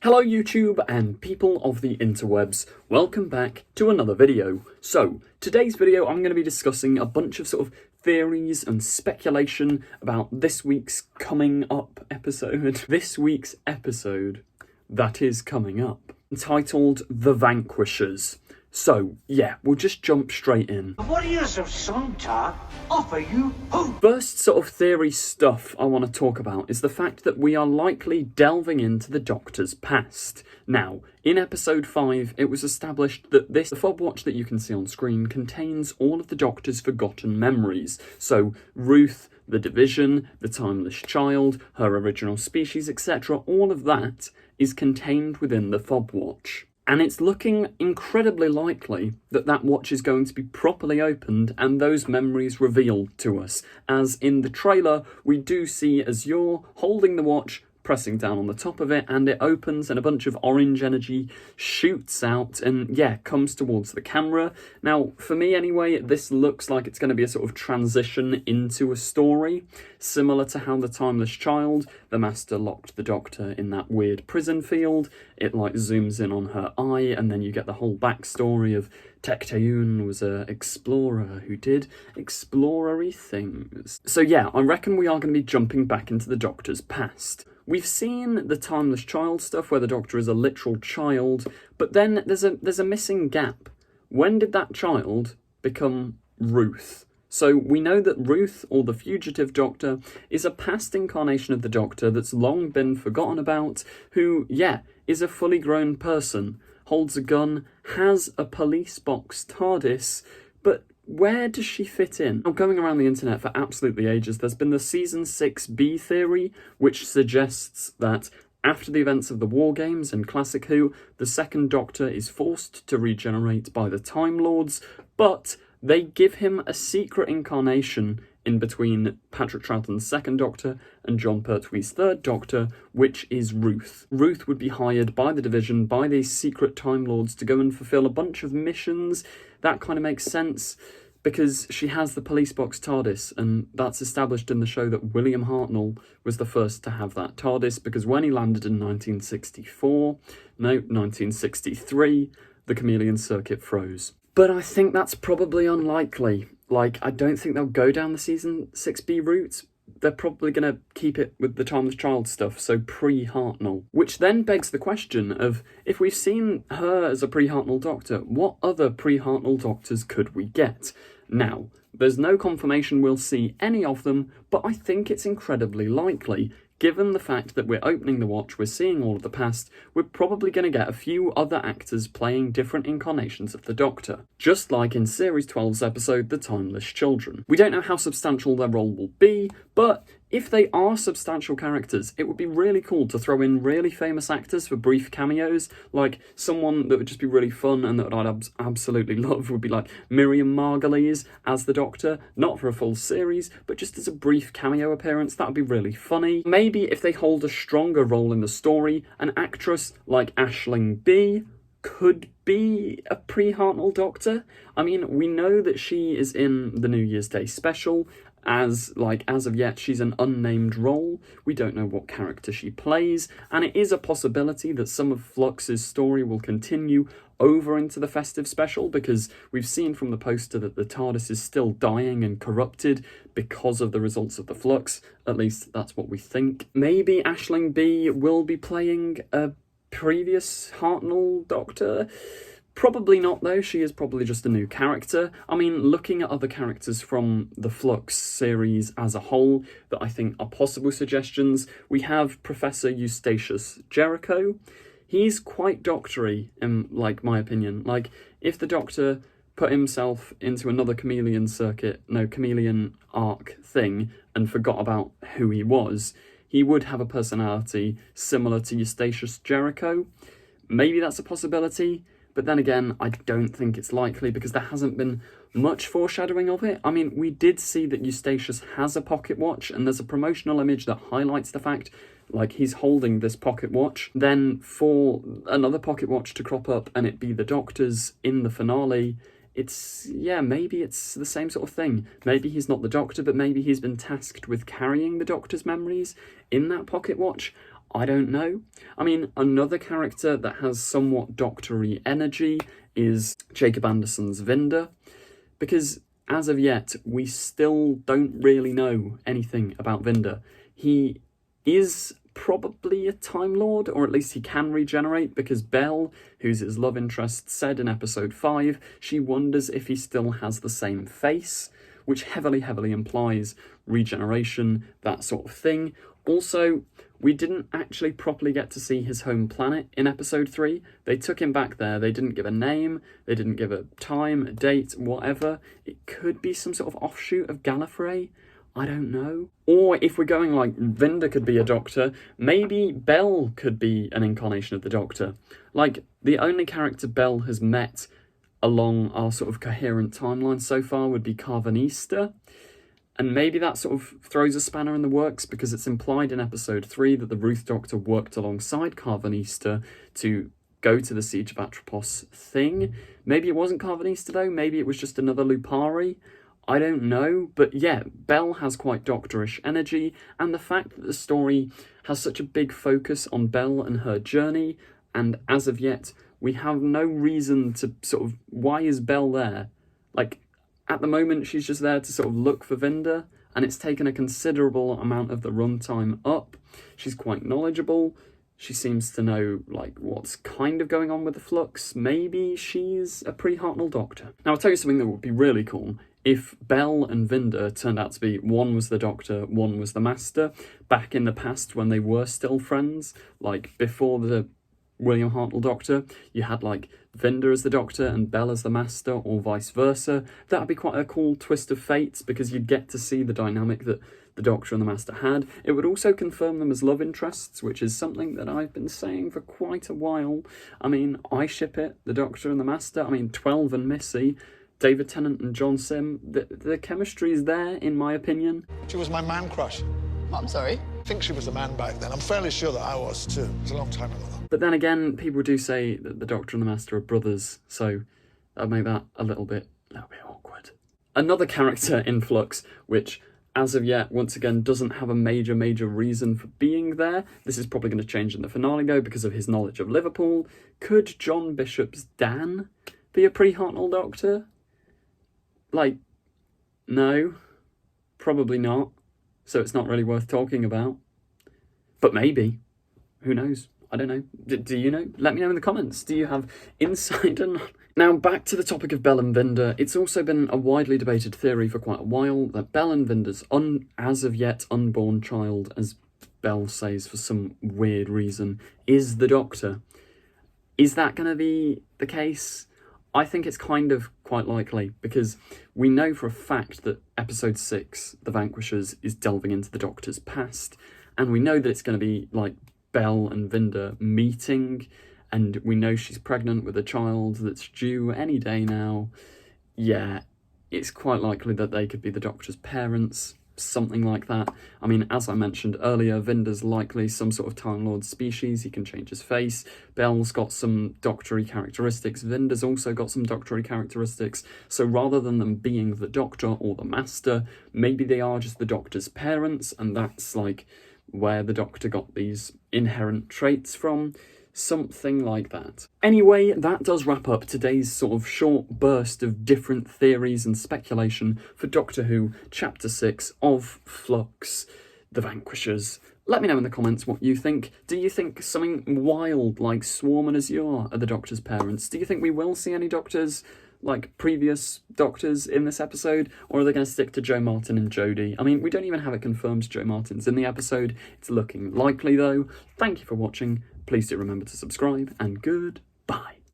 Hello YouTube and people of the interwebs, welcome back to another video. So, today's video I'm going to be discussing a bunch of sort of theories and speculation about this week's coming up episode. This week's episode that is coming up, entitled The Vanquishers. So, yeah, we'll just jump straight in. Warriors of Santa offer you hope. First sort of theory stuff I want to talk about is the fact that we are likely delving into the Doctor's past. Now, in episode 5, it was established that the fob watch that you can see on screen contains all of the Doctor's forgotten memories. So, Ruth, the Division, the Timeless Child, her original species, etc., all of that is contained within the fob watch. And it's looking incredibly likely that that watch is going to be properly opened and those memories revealed to us. As in the trailer, we do see Azure holding the watch, pressing down on the top of it, and it opens and a bunch of orange energy shoots out and, yeah, comes towards the camera. Now, for me anyway, this looks like it's going to be a sort of transition into a story, similar to how the Timeless Child, the Master locked the Doctor in that weird prison field. It, like, zooms in on her eye, and then you get the whole backstory of Tecteun was an explorer who did explorery things. So yeah, I reckon we are going to be jumping back into the Doctor's past. We've seen the Timeless Child stuff where the Doctor is a literal child, but then there's a missing gap. When did that child become Ruth? So we know that Ruth, or the fugitive Doctor, is a past incarnation of the Doctor that's long been forgotten about, who, yeah, is a fully grown person, holds a gun, has a police box TARDIS, but where does she fit in? Now, going around the internet for absolutely ages, there's been the Season 6B theory, which suggests that after the events of the War Games and Classic Who, the second Doctor is forced to regenerate by the Time Lords, but they give him a secret incarnation in between Patrick Troughton's second Doctor and John Pertwee's third Doctor, which is Ruth. Ruth would be hired by the Division, by these secret Time Lords, to go and fulfill a bunch of missions. That kind of makes sense because she has the police box TARDIS, and that's established in the show that William Hartnell was the first to have that TARDIS, because when he landed in 1963, the Chameleon Circuit froze. But I think that's probably unlikely. Like, I don't think they'll go down the Season 6B route. They're probably going to keep it with the Timeless Child stuff, so pre-Hartnel. Which then begs the question of, if we've seen her as a pre-Hartnel Doctor, what other pre-Hartnel Doctors could we get? Now, there's no confirmation we'll see any of them, but I think it's incredibly likely. Given the fact that we're opening the watch, we're seeing all of the past, we're probably going to get a few other actors playing different incarnations of the Doctor. Just like in Series 12's episode, The Timeless Children. We don't know how substantial their role will be, but if they are substantial characters, it would be really cool to throw in really famous actors for brief cameos. Like, someone that would just be really fun and that I'd absolutely love would be like Miriam Margolyes as the Doctor, not for a full series, but just as a brief cameo appearance. That would be really funny. Maybe if they hold a stronger role in the story, an actress like Aisling Bea could be a pre-Hartnell Doctor. I mean, we know that she is in the New Year's Day special. As of yet, she's an unnamed role. We don't know what character she plays, and it is a possibility that some of Flux's story will continue over into the festive special, because we've seen from the poster that the TARDIS is still dying and corrupted because of the results of the Flux. At least that's what we think. Maybe Aisling Bea will be playing a previous Hartnell Doctor. Probably not, though. She is probably just a new character. I mean, looking at other characters from the Flux series as a whole that I think are possible suggestions, we have Professor Eustachius Jericho. He's quite doctory, in, my opinion. Like, if the Doctor put himself into another chameleon arc thing and forgot about who he was, he would have a personality similar to Eustachius Jericho. Maybe that's a possibility. But then again, I don't think it's likely because there hasn't been much foreshadowing of it. I mean, we did see that Eustachius has a pocket watch, and there's a promotional image that highlights the fact, like, he's holding this pocket watch. Then for another pocket watch to crop up and it be the Doctor's in the finale, maybe it's the same sort of thing. Maybe he's not the Doctor, but maybe he's been tasked with carrying the Doctor's memories in that pocket watch. I don't know. I mean, another character that has somewhat doctory energy is Jacob Anderson's Vinder, because as of yet, we still don't really know anything about Vinder. He is probably a Time Lord, or at least he can regenerate, because Belle, who's his love interest, said in episode 5, she wonders if he still has the same face, which heavily implies regeneration, that sort of thing. Also, we didn't actually properly get to see his home planet in episode 3. They took him back there. They didn't give a name. They didn't give a time, a date, whatever. It could be some sort of offshoot of Gallifrey. I don't know. Or if we're going like Vinder could be a doctor, maybe Belle could be an incarnation of the Doctor. Like, the only character Belle has met along our sort of coherent timeline so far would be Carvanista. And maybe that sort of throws a spanner in the works, because it's implied in episode 3 that the Ruth Doctor worked alongside Carvanista to go to the Siege of Atropos thing. Maybe it wasn't Carvanista though, maybe it was just another Lupari. I don't know, but yeah, Belle has quite doctorish energy, and the fact that the story has such a big focus on Belle and her journey, and as of yet, we have no reason to sort of, why is Belle there? Like, at the moment, she's just there to sort of look for Vinder, and it's taken a considerable amount of the runtime up. She's quite knowledgeable. She seems to know, like, what's kind of going on with the Flux. Maybe she's a pre-Hartnel Doctor. Now, I'll tell you something that would be really cool. If Belle and Vinder turned out to be, one was the Doctor, one was the Master, back in the past when they were still friends, like before the William Hartnell Doctor, you had like Vinder as the Doctor and Belle as the Master, or vice versa. That would be quite a cool twist of fate, because you'd get to see the dynamic that the Doctor and the Master had. It would also confirm them as love interests, which is something that I've been saying for quite a while. I mean, I ship it, the Doctor and the Master. I mean, 12 and Missy, David Tennant and John Sim, the chemistry is there, in my opinion. She was my man crush. I'm sorry? I think she was the man back then. I'm fairly sure that I was too. It was a long time ago. But then again, people do say that the Doctor and the Master are brothers, so that'd make that a little bit awkward. Another character in Flux, which as of yet, once again, doesn't have a major reason for being there. This is probably going to change in the finale though, because of his knowledge of Liverpool. Could John Bishop's Dan be a pre-Hartnell Doctor? Like, no, probably not. So it's not really worth talking about. But maybe. Who knows? I don't know. Do you know? Let me know in the comments. Do you have insight on... Now, back to the topic of Belle and Vinder. It's also been a widely debated theory for quite a while that Belle and Vinder's as of yet unborn child, as Belle says for some weird reason, is the Doctor. Is that going to be the case? I think it's kind of quite likely, because we know for a fact that episode 6, The Vanquishers, is delving into the Doctor's past, and we know that it's going to be like Belle and Vinder meeting, and we know she's pregnant with a child that's due any day now. Yeah, it's quite likely that they could be the Doctor's parents, something like that. I mean, as I mentioned earlier, Vinder's likely some sort of Time Lord species. He can change his face. Belle's got some doctory characteristics. Vinder's also got some doctory characteristics. So rather than them being the Doctor or the Master, maybe they are just the Doctor's parents, and that's like where the Doctor got these inherent traits from. Something like that. Anyway, that does wrap up today's sort of short burst of different theories and speculation for Doctor Who Chapter 6 of Flux, The Vanquishers. Let me know in the comments what you think. Do you think something wild like Swarm and Azure are the Doctor's parents? Do you think we will see any Doctors like previous Doctors in this episode, or are they going to stick to Jo Martin and Jodie? I mean, we don't even have it confirmed Jo Martin's in the episode. It's looking likely though. Thank you for watching. Please do remember to subscribe, and good